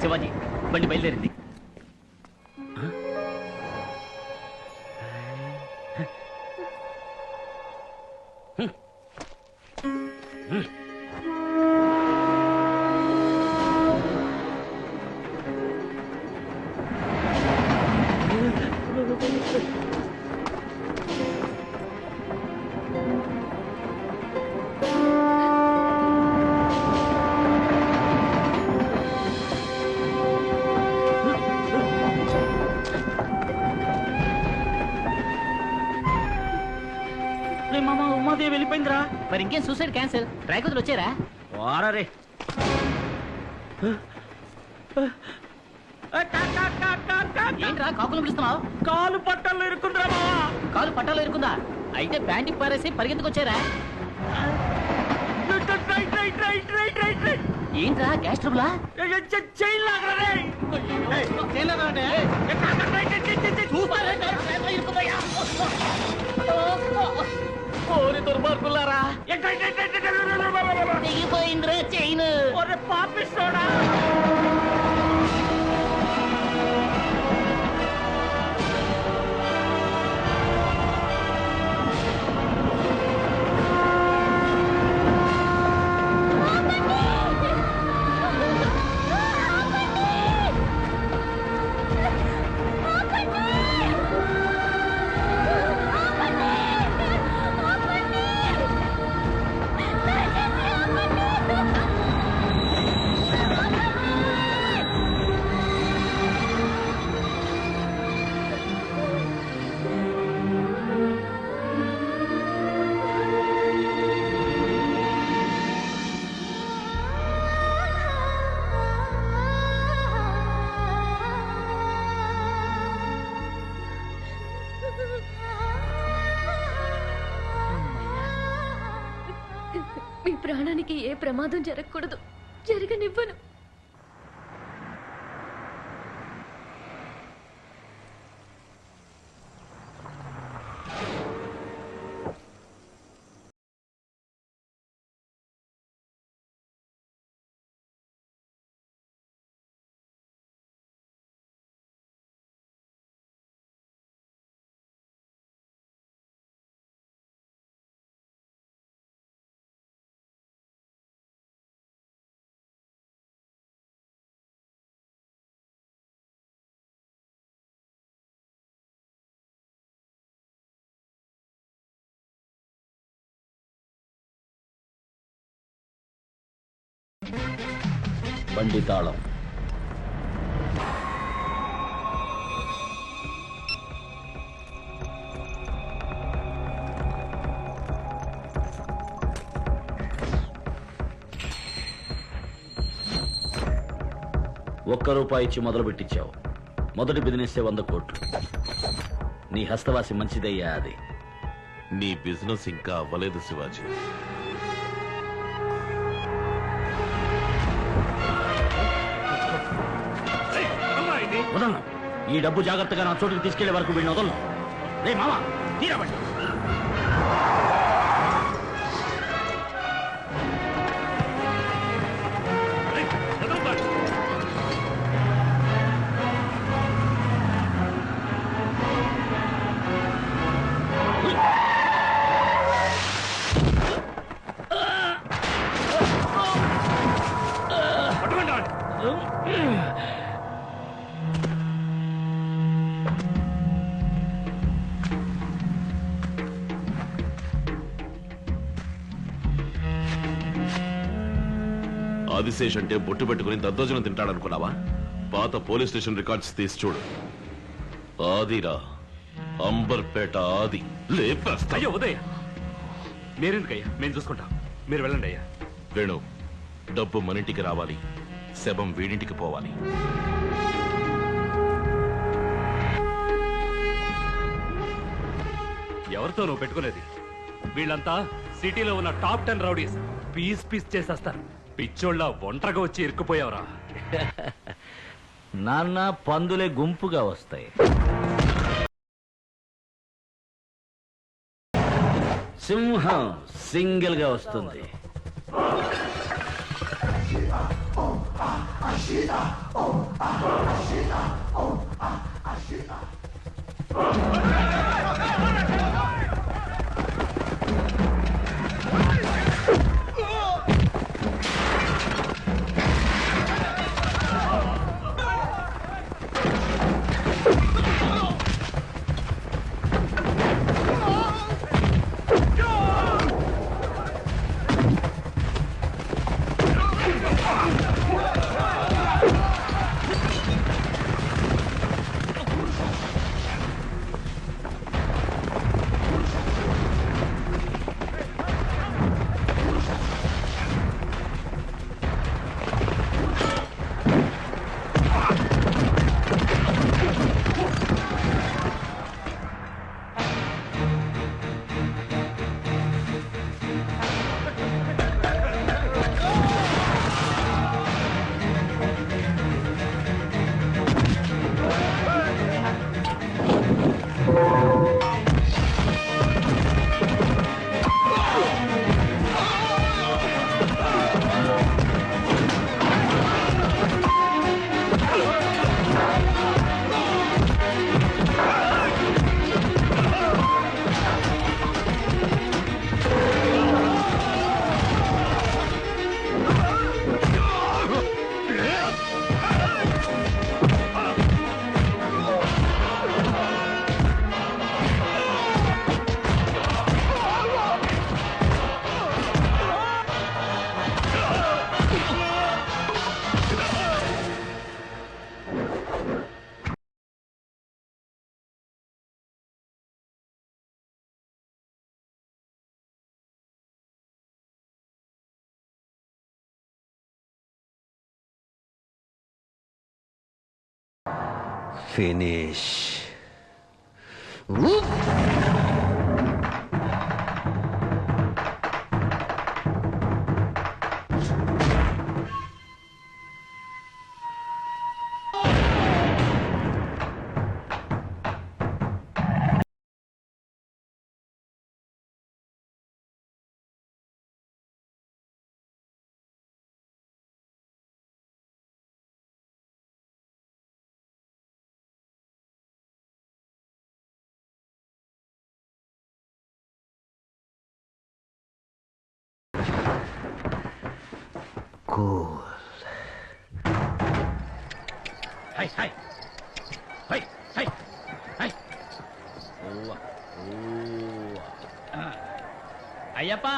శివాజీ బండి బయలుదేరింది. ఉమాదేవి వెళ్ళిపోయిందిరా. మరి ఇంకేం సూసైడ్ క్యాన్సిల్. ట్రాక్ వదిలి వచ్చారా? వారే ఏంట్రా కాకులు పిలుస్తున్నావు? కాలు పట్టాలు ఇరుకుందిరా మావా. కాలు పట్టాలు ఇరుకుందా? అయితే ప్యాంటుకి పారేసి పరిగెత్తుకు వచ్చారా? ఏంట్రా గ్యాస్ ట్రబులా? దుర్మార్గులారా తెగిపోయిందిరా చైన్. పాపిస్తోడా మీ ప్రాణానికి ఏ ప్రమాదం జరగకూడదు. జరగనివ్వను. బండి తాళం. ₹1 ఇచ్చి మొదలు పెట్టించావు. మొదటి బిజినెస్ 100 కోట్లు. నీ హస్తవాసి మంచిదయ్యా. అది నీ బిజినెస్ ఇంకా అవ్వలేదు శివాజీ. వదలను. ఈ డబ్బు జాగ్రత్తగా నా చోటుకి తీసుకెళ్లే వరకు వీడిని వదలను. రే మామా తీరబండి. ఆదిశేష్ అంటే బొట్టు పెట్టుకుని దద్దోజనం తింటాడనుకున్నావా? పాత పోలీస్ స్టేషన్ రికార్డ్స్ తీసి చూడు. ఆదిరా, అంబర్పేట ఆది. లేపేస్తా. అయ్యో ఉదయ్, మీరెందుకయ్యా? మేము చూసుకుంటాం, మీరు వెళ్ళండి అయ్యా. వేణు, డబ్బు మనింటికి రావాలి, శవం వీడింటికి పోవాలి. ఎవరితో నువ్వు పెట్టుకునేది? వీళ్ళంతా సిటీలో ఉన్న టాప్ 10 రౌడీస్. పీస్ పీస్ చేసేస్తారు. పిచ్చోళ్ళ ఒంటరిగా వచ్చి ఇరుక్కుపోయావరా? నాన్న, పందులే గుంపుగా వస్తాయి. సింహం సింగిల్ గా వస్తుంది. ఫినిష్. కూల్. అయ్యప్ప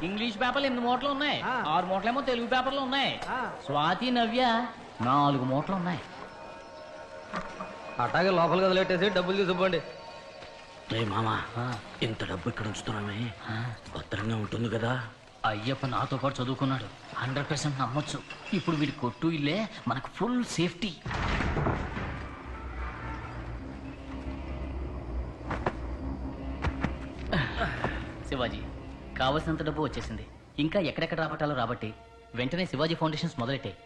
ఇంగ్లీష్ పేపర్లు 8 మూటలు ఉన్నాయి, 6 మూటలేమో తెలుగు పేపర్లు ఉన్నాయి. స్వాతి నవ్య 4 మూటలు ఉన్నాయి. అట్లాగే లోపలికి వదిలేట్టేసి డబ్బులు తీసుకుపోండి. రే మామా, ఇంత డబ్బు ఇక్కడ ఉంచుతున్నామే, భద్రంగా ఉంటుంది కదా? అయ్యప్ప నాతో పాటు చదువుకున్నాడు, 100% నమ్మొచ్చు. ఇప్పుడు వీడి కొట్టు ఇల్లే మనకు ఫుల్ సేఫ్టీ. శివాజీ కావలసినంత డబ్బు వచ్చేసింది. ఇంకా ఎక్కడెక్కడ రాబట్టాలో రాబట్టి వెంటనే శివాజీ ఫౌండేషన్స్ మొదలెట్టాయి.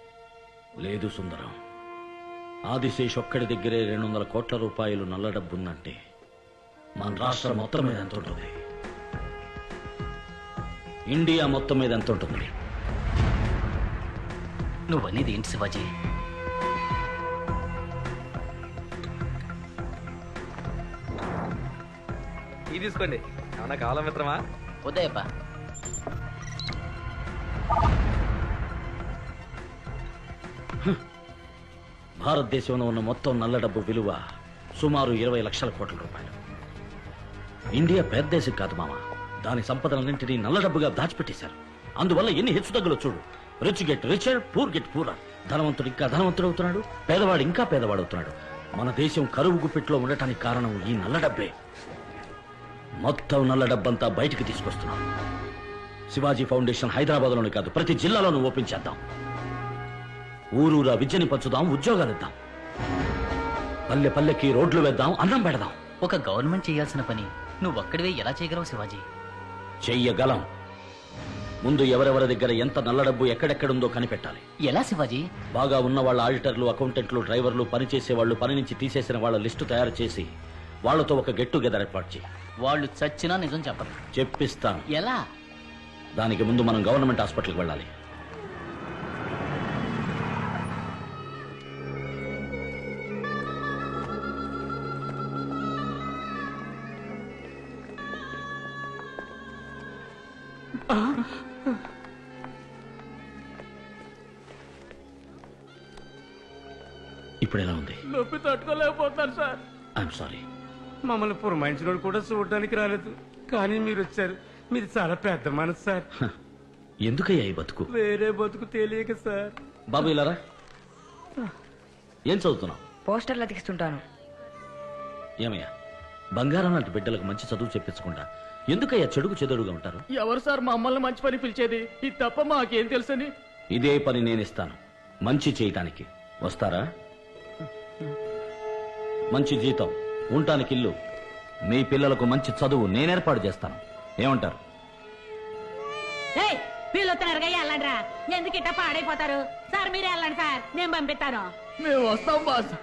లేదు సుందరం, ఆదిశేష్ ఒక్కడి దగ్గరే 200 కోట్ల రూపాయలు నల్ల డబ్బుందంటే మన రాష్ట్రం మొత్తం మీద ఎంత ఉంటుంది? ఇండియా మొత్తం మీద ఎంత ఉంటుంది? నువ్వనేది ఏంటి శివాజీ? ఇది తీసుకోండి. ఏమన్నా కావాలా మిత్రమా? ఉదయప్ప భారతదేశంలో ఉన్న మొత్తం నల్ల డబ్బు విలువ సుమారు 20 లక్షల కోట్ల రూపాయలు. ఇండియా పెద్ద దేశం కాదు మామ, దాని సంపదలన్నింటినీ నల్ల డబ్బుగా దాచిపెట్టేశారు. అందువల్ల ఎన్ని హెచ్చుతగ్గులు చూడు. Rich get richer, poor get poorer. ధనవంతుడు ఇంకా ధనవంతుడు అవుతున్నాడు, పేదవాడు ఇంకా పేదవాడు అవుతున్నాడు. మన దేశం కరువు గుప్పిట్లో ఉండటానికి కారణం ఈ నల్ల డబ్బే. మొత్తం నల్ల డబ్బంతా బయటికి తీసుకొస్తున్నాం. శివాజీ ఫౌండేషన్ హైదరాబాద్లోనే కాదు, ప్రతి జిల్లాలోనూ ఓపెన్ చేద్దాం. ఊరూరా విద్యని పంచుదాం, ఉద్యోగాలు ఇద్దాం. పల్లె పల్లెకి రోడ్లు వేద్దాం, అన్నం పెడదాం. ఒక గవర్నమెంట్ చేయాల్సిన పని నువ్వు ఒక్కడివే ఎలా చేయగలవు శివాజీ? చెయ్యగలం. ముందు ఎవరెవరి దగ్గర ఎంత నల్ల డబ్బు ఎక్కడెక్కడుందో కనిపెట్టాలి. ఎలా శివాజీ? బాగా ఉన్న వాళ్ళ ఆడిటర్లు, అకౌంటెంట్లు, డ్రైవర్లు, పనిచేసే వాళ్ళు, పని నుంచి తీసేసిన వాళ్ళ లిస్టు తయారు చేసి వాళ్లతో ఒక గెట్ టుగెదర్ ఏర్పాటు చేయి. వాళ్ళు చచ్చినా నిజం చెప్పరు. చెప్పిస్తాను. ఎలా? దానికి ముందు మనం గవర్నమెంట్ హాస్పిటల్కి వెళ్ళాలి. ఇప్పుడు ఎలా ఉంది? నొప్పి తట్టుకోలేకపోతున్నాను సార్. I'm sorry. మమ్మల్ని పురమాయించిన కూడా చూడడానికి రాలేదు, కానీ మీరు వచ్చారు. మీరు చాలా పెద్ద మనసు సార్. ఎందుకయ్యా ఈ బతుకు? వేరే బతుకు తెలియక సార్. బాబు ఇలారా. ఏం చదువుతున్నావు? పోస్టర్లు అతికిస్తుంటాను. ఏమయ్యా, బంగారం లాంటి బిడ్డలకు మంచి చదువు చెప్పించకుండా ఎందుకయ్యా చెడుకు చెదురుగా ఉంటారు? ఎవరు సార్ మమ్మల్ని మంచి పని పిలిచేది? ఇది తప్ప మాకేం తెలుసని? ఇదే పని నేను ఇస్తాను, మంచి చేయటానికి. వస్తారా? మంచి జీతం, ఉండటానికి ఇల్లు, మీ పిల్లలకు మంచి చదువు నేను ఏర్పాటు చేస్తాను. ఏమంటారు? వీళ్ళు వస్తున్నారు వెళ్ళండి రా. ఎందుకు ఇట్ట పాడైపోతారు సార్? మీరే వెళ్ళండి సార్, నేను పంపిస్తాను. మేము వస్తాం బాస్.